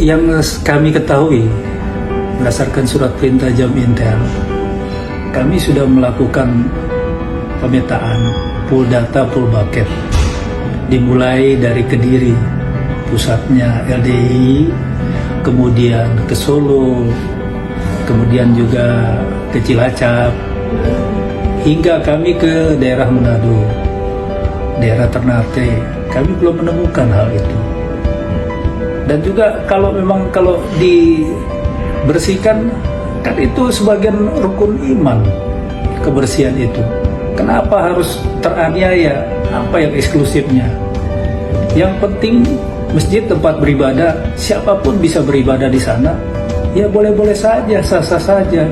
Yang kami ketahui berdasarkan surat perintah jam intel, kami sudah melakukan pemetaan pool data, pool bucket, dimulai dari Kediri, pusatnya LDI, kemudian ke Solo, kemudian juga ke Cilacap, hingga kami ke daerah Manado, daerah Ternate. Kami belum menemukan hal itu. Dan juga kalau dibersihkan, kan itu sebagian rukun iman, kebersihan itu. Kenapa harus teraniaya? Apa yang eksklusifnya? Yang penting masjid tempat beribadah, siapapun bisa beribadah di sana. Ya boleh-boleh saja, sah-sah saja.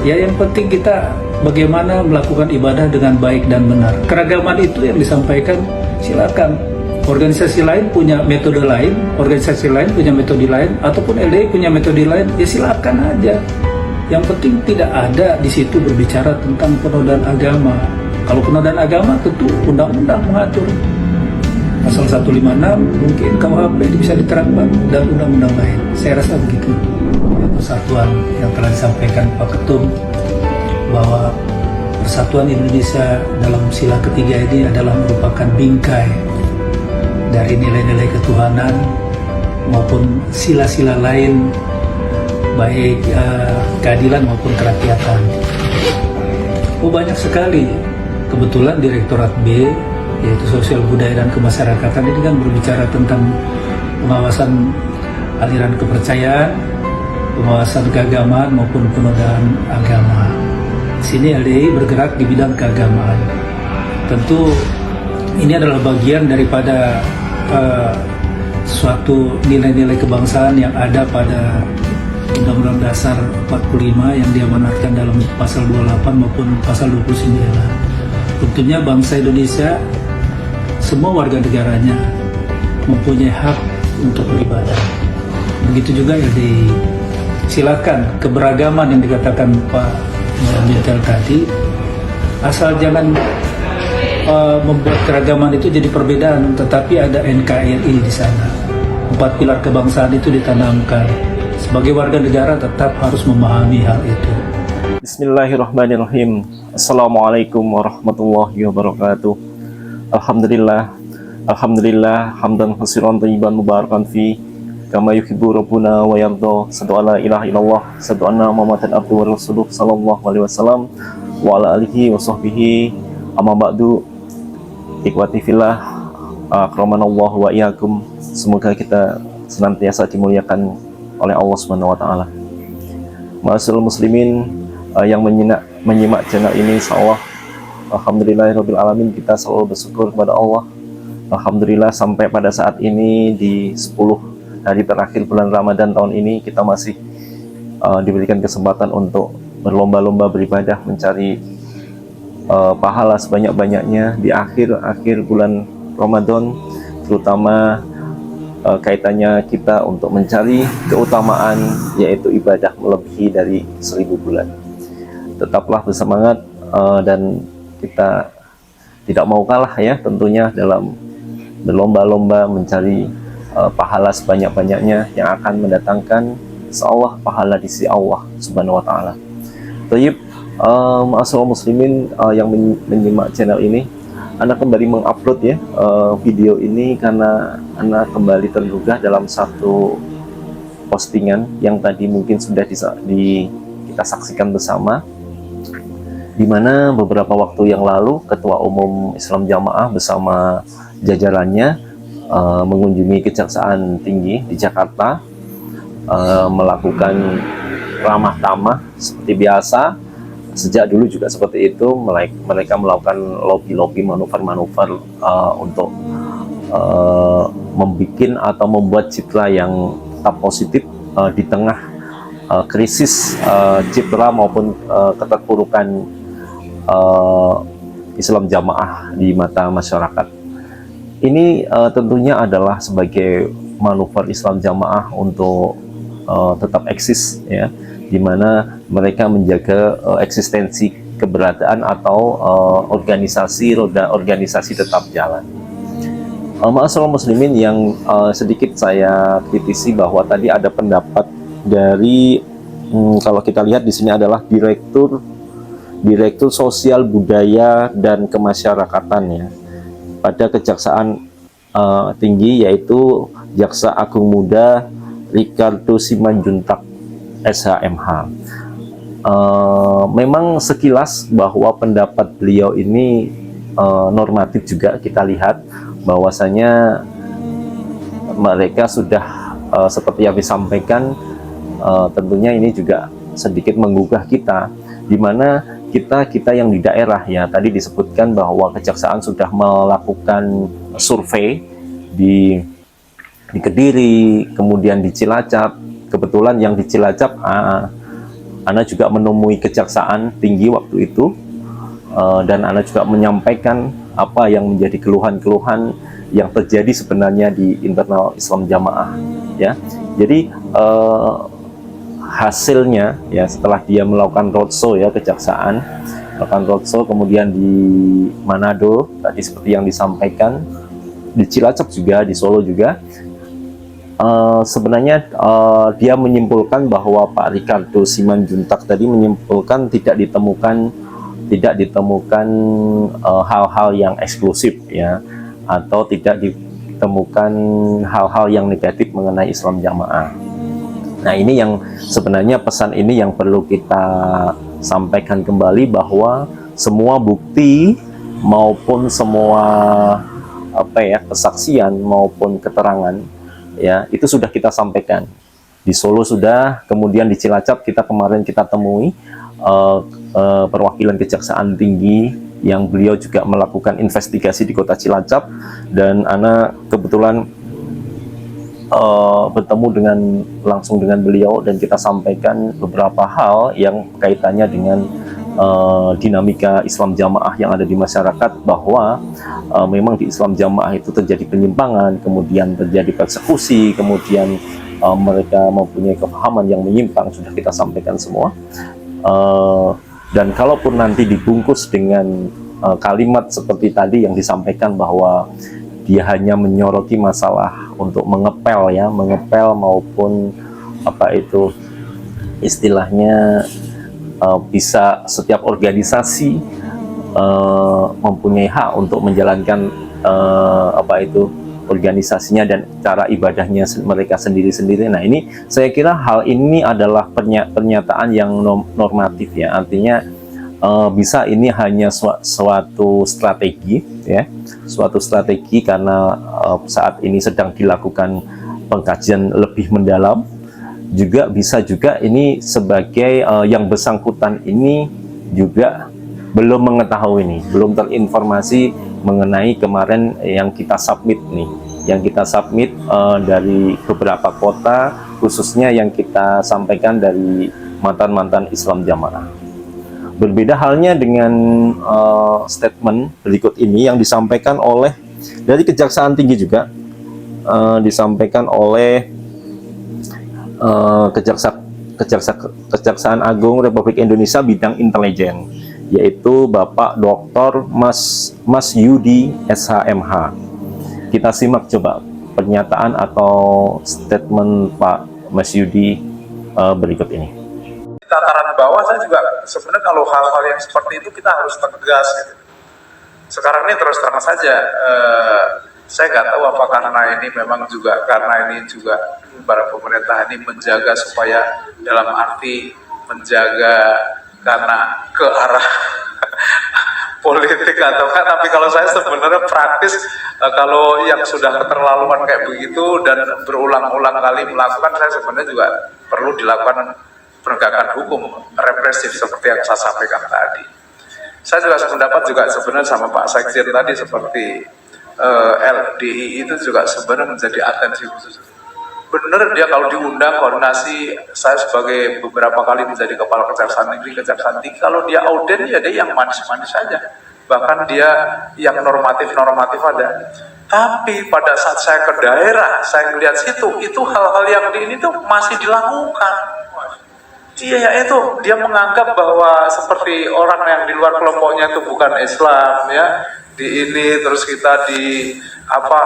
Ya yang penting kita bagaimana melakukan ibadah dengan baik dan benar. Keragaman itu yang disampaikan, silakan. Organisasi lain punya metode lain, organisasi lain punya metode lain, ataupun LDI punya metode lain, ya silakan aja. Yang penting tidak ada di situ berbicara tentang penodaan agama. Kalau penodaan agama tentu undang-undang mengatur. Pasal 156 mungkin KUHP bisa diterapkan dan undang-undang lain. Saya rasa begitu. Persatuan yang telah disampaikan Pak Ketum bahwa Persatuan Indonesia dalam sila ketiga ini adalah merupakan bingkai dari nilai-nilai ketuhanan maupun sila-sila lain, baik keadilan maupun kerakyatan. Banyak sekali. Kebetulan Direktorat B, yaitu Sosial Budaya dan Kemasyarakatan, ini kan berbicara tentang pengawasan aliran kepercayaan, pengawasan keagamaan maupun penodaan agama. Sini LDI bergerak di bidang keagamaan. Tentu ini adalah bagian daripada suatu nilai-nilai kebangsaan yang ada pada Undang-Undang Dasar 45 yang diamanatkan dalam pasal 28 maupun pasal 29. Tentunya bangsa Indonesia, semua warga negaranya mempunyai hak untuk beribadah. Begitu juga LDI. Silakan keberagaman yang dikatakan Pak Mentel tadi, asal jangan membuat keragaman itu jadi perbedaan, tetapi ada NKRI di sana. 4 pilar kebangsaan itu ditanamkan. Sebagai warga negara tetap harus memahami hal itu. Bismillahirrahmanirrahim. Assalamualaikum warahmatullahi wabarakatuh. Alhamdulillah hamdan katsiran thayyiban mubarakan fi kama yuhibbu rabbuna wa yarda. Asyhadu an la ilaha illallah, asyhadu anna Muhammadan abduhu wa rasuluh sallallahu alaihi wasallam wa ala alihi wa sahbihi. Amma ba'du. Ikhwati fillah, akramanallahu wa iyyakum. Semoga kita senantiasa dimuliakan oleh Allah Subhanahu wa taala. Ma'asyiral muslimin yang menyimak channel ini, insyaallah alhamdulillahirabbil alamin, kita selalu bersyukur kepada Allah. Alhamdulillah sampai pada saat ini di 10 hari terakhir bulan Ramadan tahun ini kita masih diberikan kesempatan untuk berlomba-lomba beribadah, mencari pahala sebanyak-banyaknya di akhir bulan Ramadan, terutama kaitannya kita untuk mencari keutamaan, yaitu ibadah melebihi dari 1000 bulan. Tetaplah bersemangat dan kita tidak mau kalah ya tentunya dalam berlomba-lomba mencari pahala sebanyak-banyaknya yang akan mendatangkan insyaallah pahala di sisi Allah Subhanahu wa taala. Tayyib, ma'asyiral muslimin yang menyimak channel ini, Anda kembali mengupload ya video ini karena Anda kembali tergugah dalam satu postingan yang tadi mungkin sudah kita saksikan bersama, di mana beberapa waktu yang lalu Ketua Umum Islam Jamaah bersama jajarannya mengunjungi Kejaksaan Tinggi di Jakarta, melakukan ramah tamah seperti biasa. Sejak dulu juga seperti itu, mereka melakukan lobby-lobby, manuver-manuver untuk membuat citra yang tetap positif di tengah krisis citra maupun keterpurukan Islam Jamaah di mata masyarakat. Ini tentunya adalah sebagai manuver Islam Jamaah untuk tetap eksis ya, di mana mereka menjaga eksistensi keberadaan atau organisasi tetap jalan. Ma'asyiral muslimin yang sedikit saya kritisi bahwa tadi ada pendapat dari kalau kita lihat di sini adalah Direktur Sosial Budaya dan Kemasyarakatan ya pada Kejaksaan Tinggi, yaitu Jaksa Agung Muda Ricardo Simanjuntak SHMH. Memang sekilas bahwa pendapat beliau ini normatif juga kita lihat bahwasanya mereka sudah seperti yang disampaikan, tentunya ini juga sedikit menggugah kita, di mana kita yang di daerah ya, tadi disebutkan bahwa kejaksaan sudah melakukan survei di Kediri, kemudian di Cilacap. Kebetulan yang di Cilacap, Ana juga menemui Kejaksaan Tinggi waktu itu, dan Ana juga menyampaikan apa yang menjadi keluhan-keluhan yang terjadi sebenarnya di internal Islam Jamaah ya. Jadi hasilnya ya, setelah dia melakukan roadshow ya, Kejaksaan melakukan roadshow, kemudian di Manado tadi seperti yang disampaikan, di Cilacap juga, di Solo juga, sebenarnya dia menyimpulkan bahwa Pak Ricardo Simanjuntak tadi menyimpulkan tidak ditemukan hal-hal yang eksklusif ya, atau tidak ditemukan hal-hal yang negatif mengenai Islam Jamaah. Nah, ini yang sebenarnya pesan ini yang perlu kita sampaikan kembali, bahwa semua bukti maupun semua kesaksian maupun keterangan ya, itu sudah kita sampaikan. Di Solo sudah, kemudian di Cilacap kemarin kita temui perwakilan Kejaksaan Tinggi yang beliau juga melakukan investigasi di kota Cilacap, dan Ana kebetulan bertemu langsung dengan beliau, dan kita sampaikan beberapa hal yang kaitannya dengan dinamika Islam Jamaah yang ada di masyarakat, bahwa memang di Islam Jamaah itu terjadi penyimpangan, kemudian terjadi persekusi, kemudian mereka mempunyai kepahaman yang menyimpang, sudah kita sampaikan semua. Dan kalaupun nanti dibungkus dengan kalimat seperti tadi yang disampaikan, bahwa dia hanya menyoroti masalah untuk mengepel ya, maupun istilahnya bisa setiap organisasi mempunyai hak untuk menjalankan organisasinya dan cara ibadahnya mereka sendiri-sendiri. Nah, ini saya kira hal ini adalah pernyataan yang normatif ya, artinya bisa ini hanya suatu strategi ya, suatu strategi karena saat ini sedang dilakukan pengkajian lebih mendalam. Juga bisa juga ini sebagai yang bersangkutan ini juga belum mengetahui nih, belum terinformasi mengenai kemarin yang kita submit nih, dari beberapa kota, khususnya yang kita sampaikan dari mantan-mantan Islam Jamaah. Berbeda halnya dengan statement berikut ini yang disampaikan oleh dari Kejaksaan Tinggi juga, disampaikan oleh Kejaksaan Agung Republik Indonesia bidang intelijen, yaitu Bapak Dr. Mas Yudi SHMH. Kita simak coba pernyataan atau statement Pak Mas Yudi berikut ini. Tataran bawah saya juga sebenarnya kalau hal-hal yang seperti itu kita harus tegas gitu. Sekarang ini terus terang saja, saya nggak tahu apa karena ini memang juga karena ini juga para pemerintah ini menjaga supaya dalam arti menjaga karena ke arah politik atau kan, tapi kalau saya sebenarnya praktis, kalau yang sudah keterlaluan kayak begitu dan berulang-ulang kali melakukan, saya sebenarnya juga perlu dilakukan penegakan hukum represif seperti yang saya sampaikan tadi. Saya juga sependapat juga sebenarnya sama Pak Sekjen tadi, seperti LDI itu juga sebenarnya menjadi atensi khusus. Benar dia kalau diundang koordinasi, saya sebagai beberapa kali menjadi kepala Kejaksaan Tinggi, kalau dia audit ya dia yang manis-manis saja, bahkan dia yang normatif-normatif ada. Tapi pada saat saya ke daerah, saya melihat situ, itu hal-hal yang di ini tuh masih dilakukan. Dia menganggap bahwa seperti orang yang di luar kelompoknya itu bukan Islam ya, di ini terus kita apa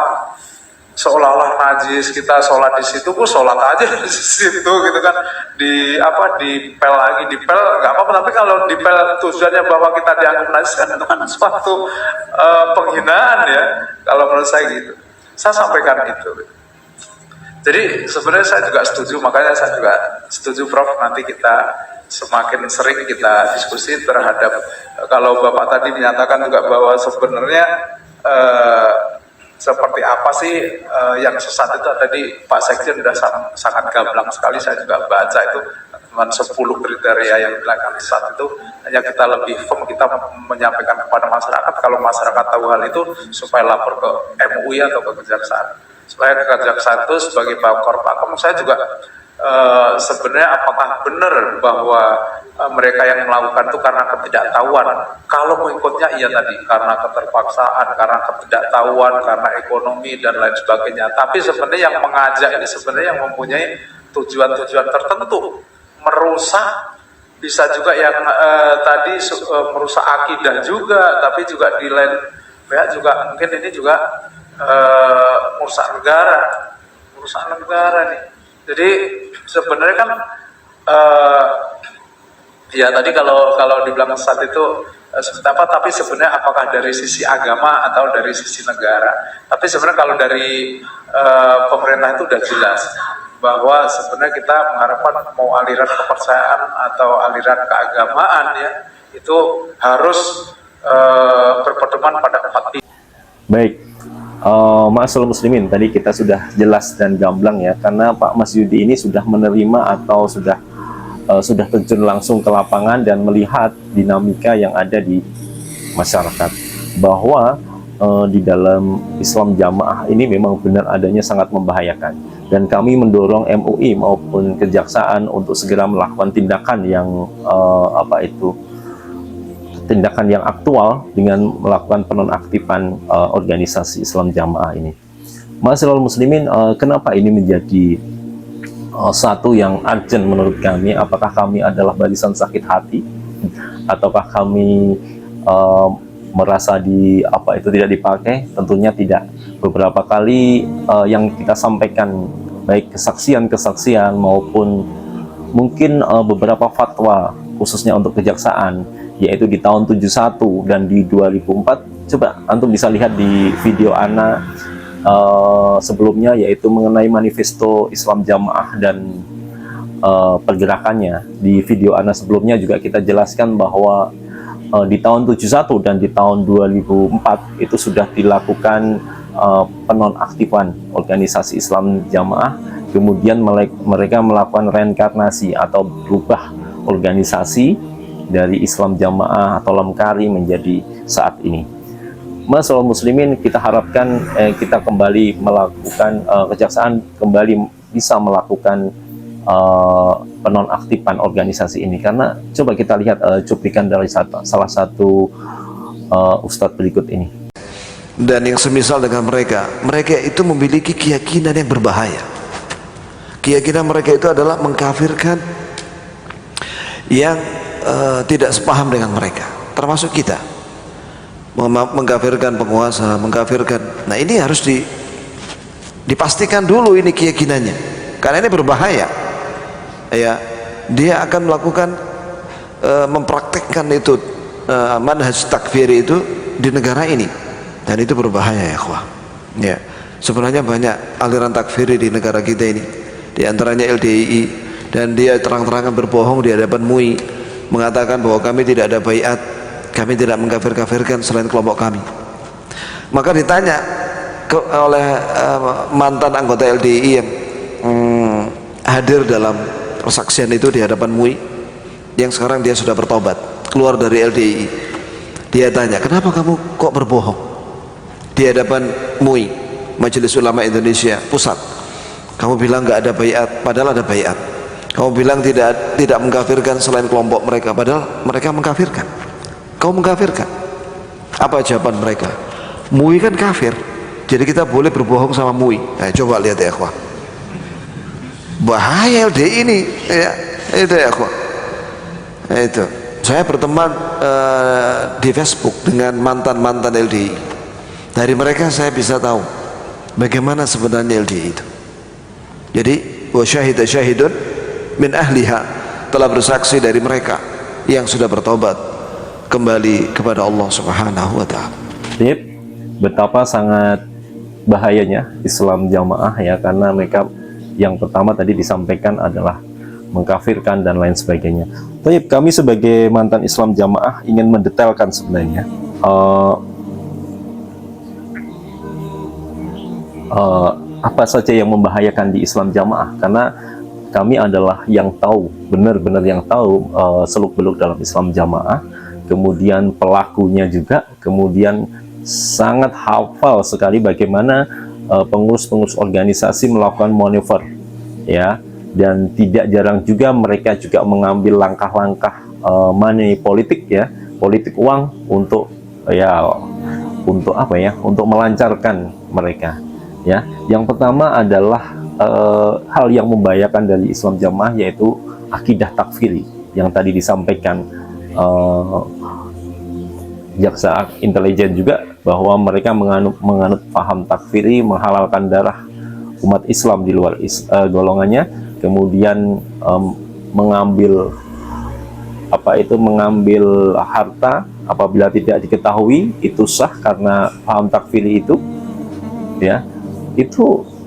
seolah-olah najis, kita sholat di situ, gue sholat aja di situ gitu kan, di apa di pel lagi, di pel nggak apa-apa, tapi kalau di pel tujuannya bahwa kita dianggap najis kan itu kan suatu penghinaan ya, kalau menurut saya gitu. Saya sampaikan itu. Jadi sebenarnya saya juga setuju, makanya saya juga setuju Prof, nanti kita semakin sering kita diskusi terhadap kalau Bapak tadi menyatakan juga bahwa sebenarnya seperti apa sih yang sesat itu, tadi Pak Sekjen sudah sangat gamblang sekali, saya juga baca itu cuma 10 kriteria yang dilakukan sesat itu, hanya kita lebih firm, kita menyampaikan kepada masyarakat, kalau masyarakat tahu hal itu supaya lapor ke MUI atau ke Kejaksaan, supaya Kejaksaan itu sebagai bakor pakem. Saya juga sebenarnya apakah benar bahwa mereka yang melakukan itu karena ketidaktahuan? Kalau mengikutnya iya tadi, karena keterpaksaan, karena ketidaktahuan, karena ekonomi dan lain sebagainya. Tapi sebenarnya yang mengajak ini sebenarnya yang mempunyai tujuan-tujuan tertentu, merusak, bisa juga yang tadi merusak akidah juga, tapi juga di lain pihak juga mungkin ini juga merusak negara nih. Jadi sebenarnya kan ya tadi kalau dibilang sesat itu seperti apa, tapi sebenarnya apakah dari sisi agama atau dari sisi negara. Tapi sebenarnya kalau dari pemerintah itu sudah jelas bahwa sebenarnya kita mengharapkan mau aliran kepercayaan atau aliran keagamaan ya, itu harus berpedoman pada 4 pilar. Baik. Ma'asyiral muslimin, tadi kita sudah jelas dan gamblang ya, karena Pak Mas Yudi ini sudah menerima atau sudah terjun langsung ke lapangan dan melihat dinamika yang ada di masyarakat, bahwa di dalam Islam jamaah ini memang benar adanya sangat membahayakan, dan kami mendorong MUI maupun Kejaksaan untuk segera melakukan tindakan yang tindakan yang aktual dengan melakukan penonaktifan organisasi Islam jamaah ini. Ma'asyiral muslimin, kenapa ini menjadi satu yang urgent menurut kami? Apakah kami adalah barisan sakit hati, ataukah kami merasa tidak dipakai? Tentunya tidak. Beberapa kali yang kita sampaikan, baik kesaksian maupun mungkin beberapa fatwa khususnya untuk Kejaksaan, yaitu di tahun 71 dan di 2004. Coba antum bisa lihat di video Ana sebelumnya, yaitu mengenai manifesto Islam jamaah dan pergerakannya. Di video Ana sebelumnya juga kita jelaskan bahwa di tahun 71 dan di tahun 2004 itu sudah dilakukan penonaktifan organisasi Islam jamaah, kemudian mereka melakukan reinkarnasi atau berubah organisasi dari Islam jamaah atau lemkari menjadi saat ini. Ma'asyiral muslimin, kita harapkan kita kembali melakukan, Kejaksaan kembali bisa melakukan penonaktifan organisasi ini, karena coba kita lihat cuplikan dari salah satu ustadz berikut ini. Dan yang semisal dengan mereka itu memiliki keyakinan yang berbahaya. Keyakinan mereka itu adalah mengkafirkan yang tidak sepaham dengan mereka, termasuk kita, mengkafirkan penguasa, mengkafirkan. Nah, ini harus dipastikan dulu ini keyakinannya, karena ini berbahaya ya. Dia akan melakukan mempraktekkan itu manhaj takfir itu di negara ini, dan itu berbahaya ya ikhwah ya. Sebenarnya banyak aliran takfir di negara kita ini, di antaranya LDII, dan dia terang-terangan berbohong di hadapan MUI, mengatakan bahwa kami tidak ada baiat, kami tidak mengkafir-kafirkan selain kelompok kami. Maka ditanya oleh mantan anggota LDII yang hadir dalam persaksian itu di hadapan MUI, yang sekarang dia sudah bertobat, keluar dari LDII. Dia tanya, kenapa kamu kok berbohong di hadapan MUI, Majelis Ulama Indonesia Pusat? Kamu bilang nggak ada baiat, padahal ada baiat. Kamu bilang tidak mengkafirkan selain kelompok mereka, padahal mereka mengkafirkan. Kau mengkafirkan. Apa jawaban mereka? MUI kan kafir, jadi kita boleh berbohong sama MUI. Nah, coba lihat ya ikhwah, bahaya LDI ini ya. Itu ya ikhwah, itu saya berteman di Facebook dengan mantan LDI. Dari mereka saya bisa tahu bagaimana sebenarnya LDI itu. Jadi wa syahida syahidun min ahliha, telah bersaksi dari mereka yang sudah bertobat kembali kepada Allah Subhanahu wa taala. Betapa sangat bahayanya Islam jamaah ya, karena mereka yang pertama tadi disampaikan adalah mengkafirkan dan lain sebagainya. Tapi kami sebagai mantan Islam jamaah ingin mendetailkan sebenarnya apa saja yang membahayakan di Islam jamaah, karena kami adalah yang tahu, benar-benar yang tahu seluk-beluk dalam Islam jamaah, kemudian pelakunya juga, kemudian sangat hafal sekali bagaimana pengurus-pengurus organisasi melakukan manuver ya, dan tidak jarang juga mereka juga mengambil langkah-langkah money politik ya, politik uang untuk apa ya, untuk melancarkan mereka ya. Yang pertama adalah hal yang membahayakan dari Islam jamaah, yaitu akidah takfiri yang tadi disampaikan jaksa intelijen juga, bahwa mereka menganut paham takfiri, menghalalkan darah umat Islam di luar golongannya, kemudian mengambil harta apabila tidak diketahui itu sah karena paham takfiri itu ya.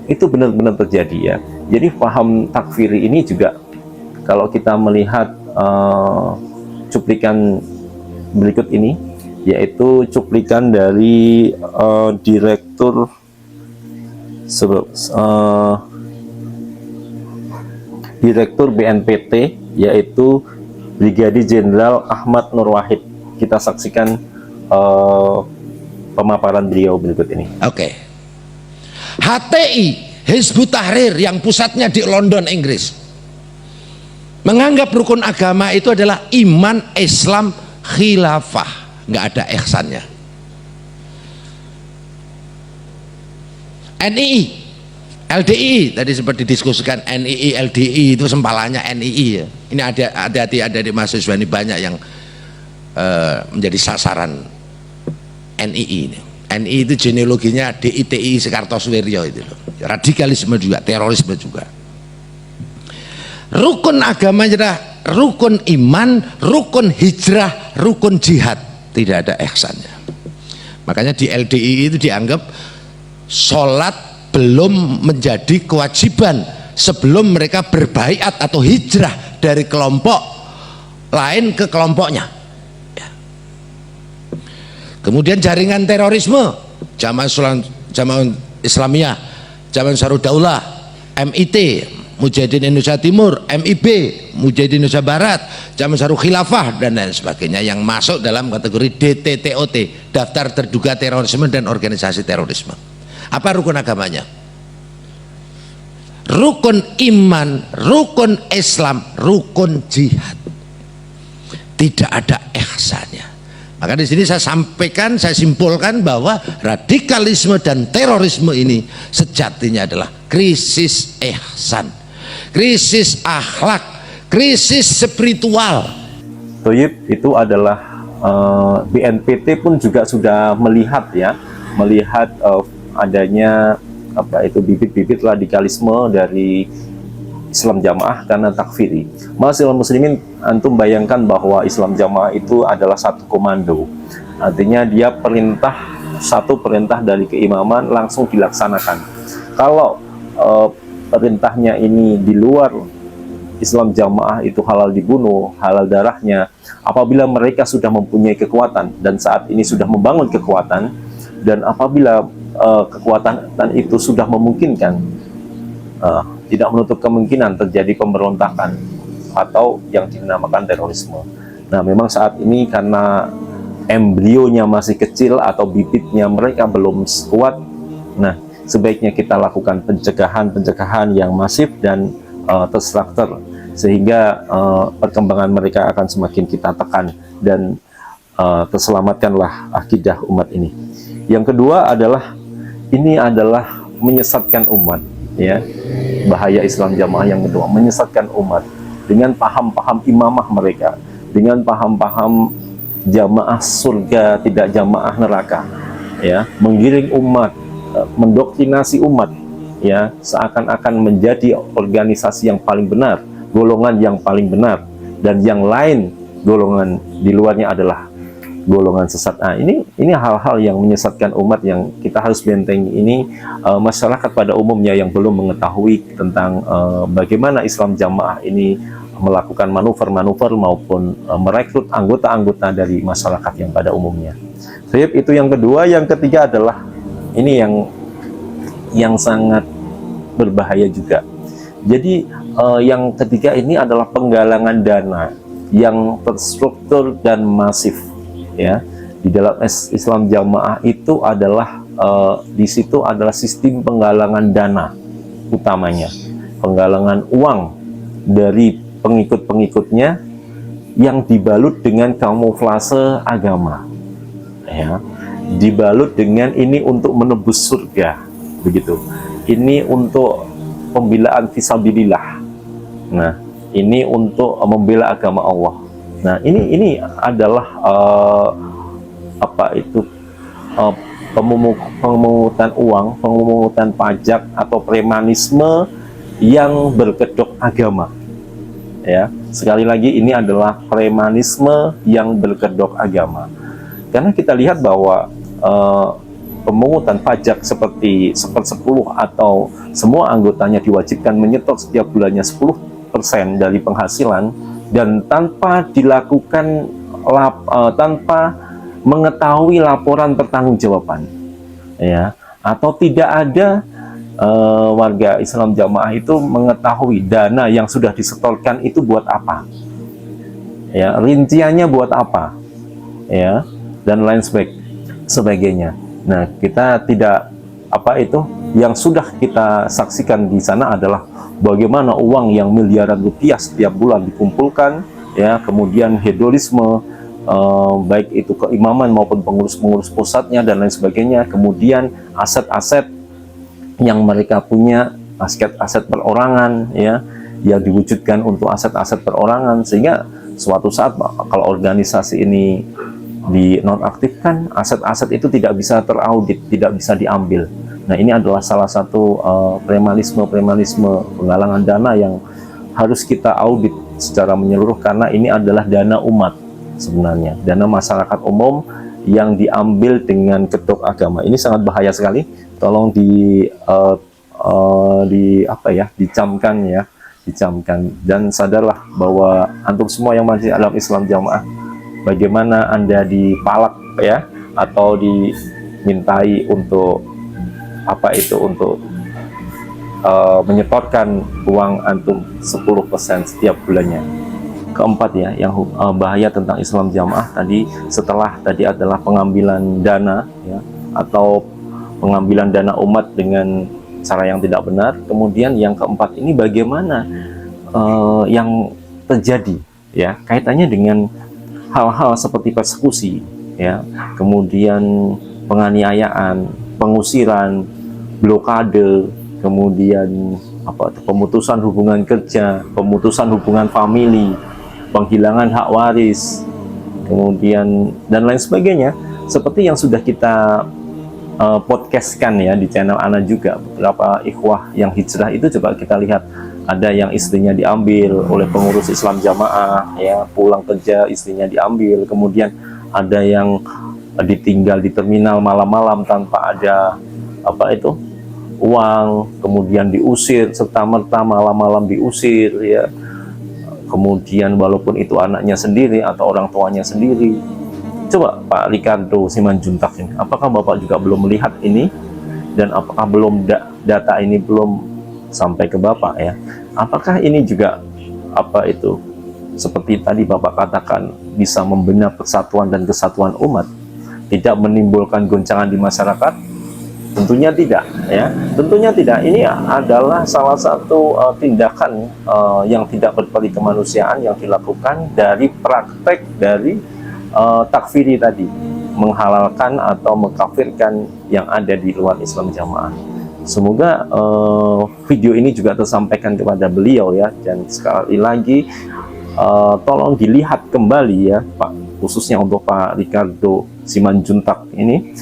Itu benar-benar terjadi ya. Jadi paham takfiri ini juga, kalau kita melihat cuplikan berikut ini, yaitu cuplikan dari direktur BNPT, yaitu Brigadir Jenderal Ahmad Nur Wahid. Kita saksikan pemaparan beliau berikut ini. Oke. HTI, Hizbut Tahrir yang pusatnya di London, Inggris, menganggap rukun agama itu adalah iman, Islam, khilafah. Nggak ada ihsannya. NII, LDI tadi seperti didiskusikan, NII, LDI itu sempalannya NII ya. Ini ada di mahasiswa ini banyak yang menjadi sasaran NII ini. NII itu genealoginya DITI Kartosuwiryo itu loh. Radikalisme juga, terorisme juga. Rukun agama adalah rukun iman, rukun hijrah, rukun jihad. Tidak ada ihsannya. Makanya di LDI itu dianggap sholat belum menjadi kewajiban sebelum mereka berbaiat atau hijrah dari kelompok lain ke kelompoknya. Kemudian jaringan terorisme, Jamaah Islamiyah, Jamaah Ansarud-Daulah, MIT, Mujahidin Indonesia Timur, MIB, Mujahidin Indonesia Barat, Jamaah Ansarul Khilafah dan lain sebagainya, yang masuk dalam kategori DTTOT, daftar terduga terorisme dan organisasi terorisme. Apa rukun agamanya? Rukun iman, rukun Islam, rukun jihad. Tidak ada ihsannya. Maka di sini saya sampaikan, saya simpulkan bahwa radikalisme dan terorisme ini sejatinya adalah krisis ihsan, krisis akhlak, krisis spiritual. Toyib itu adalah BNPT pun juga sudah melihat ya, melihat adanya bibit-bibit radikalisme dari Islam jamaah karena takfiri. Ma'asyiral muslimin, antum bayangkan bahwa Islam jamaah itu adalah satu komando. Artinya dia satu perintah dari keimaman langsung dilaksanakan. Kalau perintahnya ini di luar Islam jamaah, itu halal dibunuh, halal darahnya. Apabila mereka sudah mempunyai kekuatan dan saat ini sudah membangun kekuatan, dan apabila kekuatan itu sudah memungkinkan, tidak menutup kemungkinan terjadi pemberontakan atau yang dinamakan terorisme. Nah, memang saat ini karena embrionya masih kecil atau bibitnya mereka belum kuat, nah sebaiknya kita lakukan pencegahan yang masif dan terstruktur, sehingga perkembangan mereka akan semakin kita tekan dan terselamatkanlah akidah umat ini. Yang kedua adalah, ini adalah menyesatkan umat ya. Bahaya Islam jamaah yang kedua, menyesatkan umat dengan paham-paham imamah mereka, dengan paham-paham jamaah surga tidak jamaah neraka ya, menggiring umat, mendoktrinasi umat, ya, seakan-akan menjadi organisasi yang paling benar, golongan yang paling benar, dan yang lain golongan di luarnya adalah golongan sesat. Nah, ini hal-hal yang menyesatkan umat yang kita harus bentengi. Ini masyarakat pada umumnya yang belum mengetahui tentang bagaimana Islam Jamaah ini melakukan manuver-manuver maupun merekrut anggota-anggota dari masyarakat yang pada umumnya. Jadi itu yang kedua. Yang ketiga adalah ini yang sangat berbahaya juga. Jadi yang ketiga ini adalah penggalangan dana yang terstruktur dan masif. Ya, di dalam Islam Jamaah itu adalah di situ adalah sistem penggalangan dana utamanya, penggalangan uang dari pengikut-pengikutnya yang dibalut dengan kamuflase agama, ya, dibalut dengan ini untuk menebus surga, begitu, ini untuk pembelaan fisabilillah, nah ini untuk membela agama Allah. Nah, ini adalah pemungutan uang, pemungutan pajak atau premanisme yang berkedok agama. Ya, sekali lagi ini adalah premanisme yang berkedok agama. Karena kita lihat bahwa pemungutan pajak seperti 1/10 atau semua anggotanya diwajibkan menyetor setiap bulannya 10% dari penghasilan, dan tanpa dilakukan tanpa mengetahui laporan pertanggungjawaban, ya, atau tidak ada warga Islam Jamaah itu mengetahui dana yang sudah disetorkan itu buat apa, ya, rinciannya buat apa, ya, dan lain sebagainya. Nah, kita tidak yang sudah kita saksikan di sana adalah bagaimana uang yang miliaran rupiah setiap bulan dikumpulkan, ya, kemudian hedonisme, baik itu keimaman maupun pengurus-pengurus pusatnya dan lain sebagainya, kemudian aset-aset yang mereka punya, aset-aset perorangan, ya, yang diwujudkan untuk aset-aset perorangan, sehingga suatu saat kalau organisasi ini dinonaktifkan, aset-aset itu tidak bisa teraudit, tidak bisa diambil. Nah, ini adalah salah satu premanisme penggalangan dana yang harus kita audit secara menyeluruh, karena ini adalah dana umat sebenarnya, dana masyarakat umum yang diambil dengan kedok agama. Ini sangat bahaya sekali. Tolong dicamkan, ya, dicamkan, dan sadarlah bahwa antum semua yang masih dalam Islam Jamaah, bagaimana Anda dipalak, ya, atau dimintai untuk untuk menyetorkan uang antum 10% setiap bulannya. Keempat, ya, yang bahaya tentang Islam Jamaah tadi, setelah tadi adalah pengambilan dana, ya, atau pengambilan dana umat dengan cara yang tidak benar. Kemudian yang keempat ini bagaimana yang terjadi, ya, kaitannya dengan hal-hal seperti persekusi, ya, kemudian penganiayaan, pengusiran, blokade, kemudian pemutusan hubungan kerja, pemutusan hubungan famili, penghilangan hak waris, kemudian dan lain sebagainya, seperti yang sudah kita podcastkan, ya, di channel Ana juga. Beberapa ikhwah yang hijrah itu coba kita lihat, ada yang istrinya diambil oleh pengurus Islam Jamaah, ya, pulang kerja istrinya diambil, kemudian ada yang ditinggal di terminal malam-malam tanpa ada uang, kemudian diusir serta merta malam-malam diusir, ya, kemudian walaupun itu anaknya sendiri atau orang tuanya sendiri. Coba Pak Ricardo Simanjuntak ini, apakah Bapak juga belum melihat ini, dan apakah belum data ini belum sampai ke Bapak, ya? Apakah ini juga seperti tadi Bapak katakan bisa membina persatuan dan kesatuan umat, tidak menimbulkan goncangan di masyarakat? Tentunya tidak, ya, tentunya tidak. Ini adalah salah satu tindakan yang tidak berperi kemanusiaan yang dilakukan dari praktek dari takfiri tadi, menghalalkan atau mengkafirkan yang ada di luar Islam Jamaah. Semoga video ini juga tersampaikan kepada beliau, ya, dan sekali lagi tolong dilihat kembali, ya, Pak, khususnya untuk Pak Ricardo Simanjuntak ini,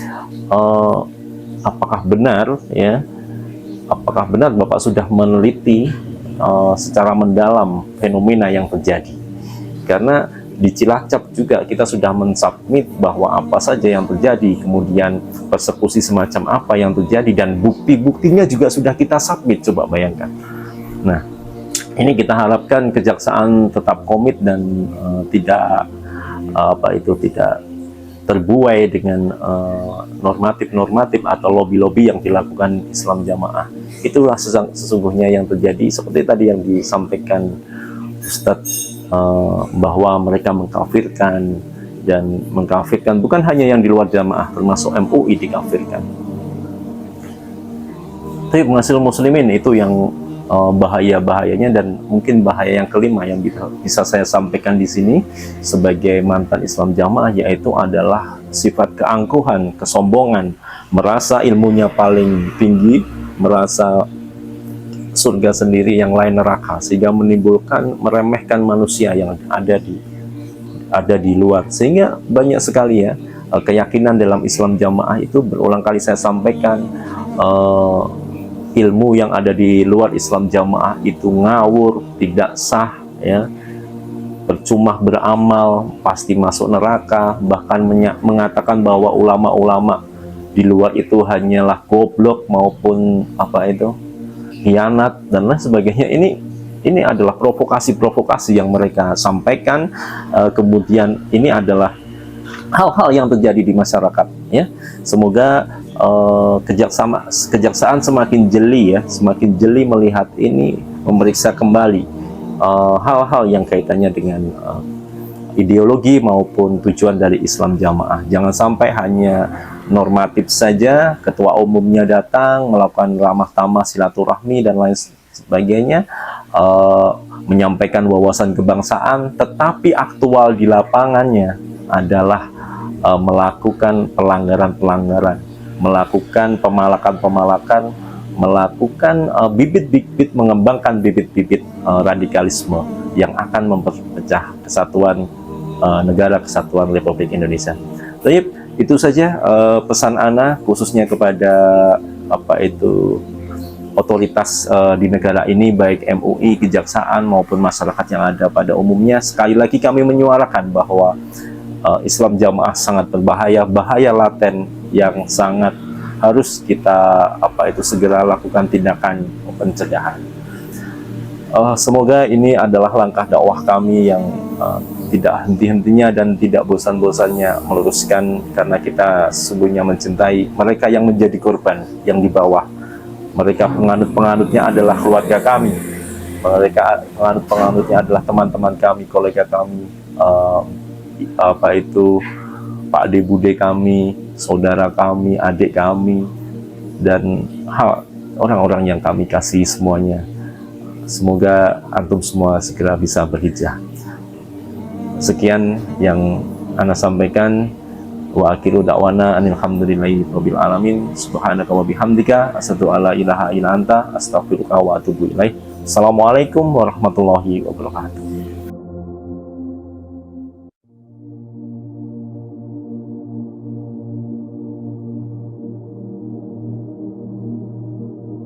apakah benar ya, apakah benar Bapak sudah meneliti secara mendalam fenomena yang terjadi? Karena di Cilacap juga kita sudah mensubmit bahwa apa saja yang terjadi, kemudian persekusi semacam apa yang terjadi, dan bukti-buktinya juga sudah kita submit. Coba bayangkan. Nah, ini kita harapkan kejaksaan tetap komit dan tidak tidak terbuai dengan normatif-normatif atau lobby-lobby yang dilakukan Islam Jamaah. Itulah sesungguhnya yang terjadi, seperti tadi yang disampaikan Ustadz, bahwa mereka mengkafirkan, dan mengkafirkan bukan hanya yang di luar jamaah, termasuk MUI dikafirkan. Tapi penghasil muslimin itu yang bahaya-bahayanya, dan mungkin bahaya yang kelima yang bisa saya sampaikan di sini sebagai mantan Islam Jamaah, yaitu adalah sifat keangkuhan, kesombongan, merasa ilmunya paling tinggi, merasa surga sendiri yang lain neraka, sehingga menimbulkan meremehkan manusia yang ada di luar. Sehingga banyak sekali ya keyakinan dalam Islam Jamaah itu, berulang kali saya sampaikan, ilmu yang ada di luar Islam Jamaah itu ngawur, tidak sah ya, percuma beramal, pasti masuk neraka. Bahkan mengatakan bahwa ulama-ulama di luar itu hanyalah goblok maupun khianat dan lain sebagainya. Ini adalah provokasi-provokasi yang mereka sampaikan. Kemudian ini adalah hal-hal yang terjadi di masyarakat ya. Semoga kejaksaan semakin jeli melihat ini, memeriksa kembali hal-hal yang kaitannya dengan ideologi maupun tujuan dari Islam Jamaah. Jangan sampai hanya normatif saja, ketua umumnya datang melakukan ramah tamah, silaturahmi dan lain sebagainya, menyampaikan wawasan kebangsaan, tetapi aktual di lapangannya adalah melakukan pelanggaran-pelanggaran, melakukan pemalakan-pemalakan, melakukan bibit-bibit, mengembangkan bibit-bibit radikalisme yang akan memperpecah kesatuan negara kesatuan Republik Indonesia. Jadi itu saja pesan Ana, khususnya kepada otoritas di negara ini, baik MUI, kejaksaan maupun masyarakat yang ada pada umumnya. Sekali lagi kami menyuarakan bahwa Islam Jamaah sangat berbahaya, bahaya laten yang sangat harus kita segera lakukan tindakan pencegahan. Semoga ini adalah langkah dakwah kami yang tidak henti-hentinya dan tidak bosan-bosannya meluruskan, karena kita sesungguhnya mencintai mereka yang menjadi korban, yang di bawah. Mereka penganut-penganutnya adalah keluarga kami, mereka penganut-penganutnya adalah teman-teman kami, kolega kami, Pak De Bude kami, saudara kami, adik kami, dan orang-orang yang kami kasih semuanya. Semoga antum semua segera bisa berhijrah. Sekian yang Ana sampaikan. Wa akhiru da'wana anil hamdulillahi rabbil alamin. Subhanaka wa bihamdika asyhadu alla ilaha illa anta astaghfiruka wa atubu ilaik. Assalamualaikum warahmatullahi wabarakatuh.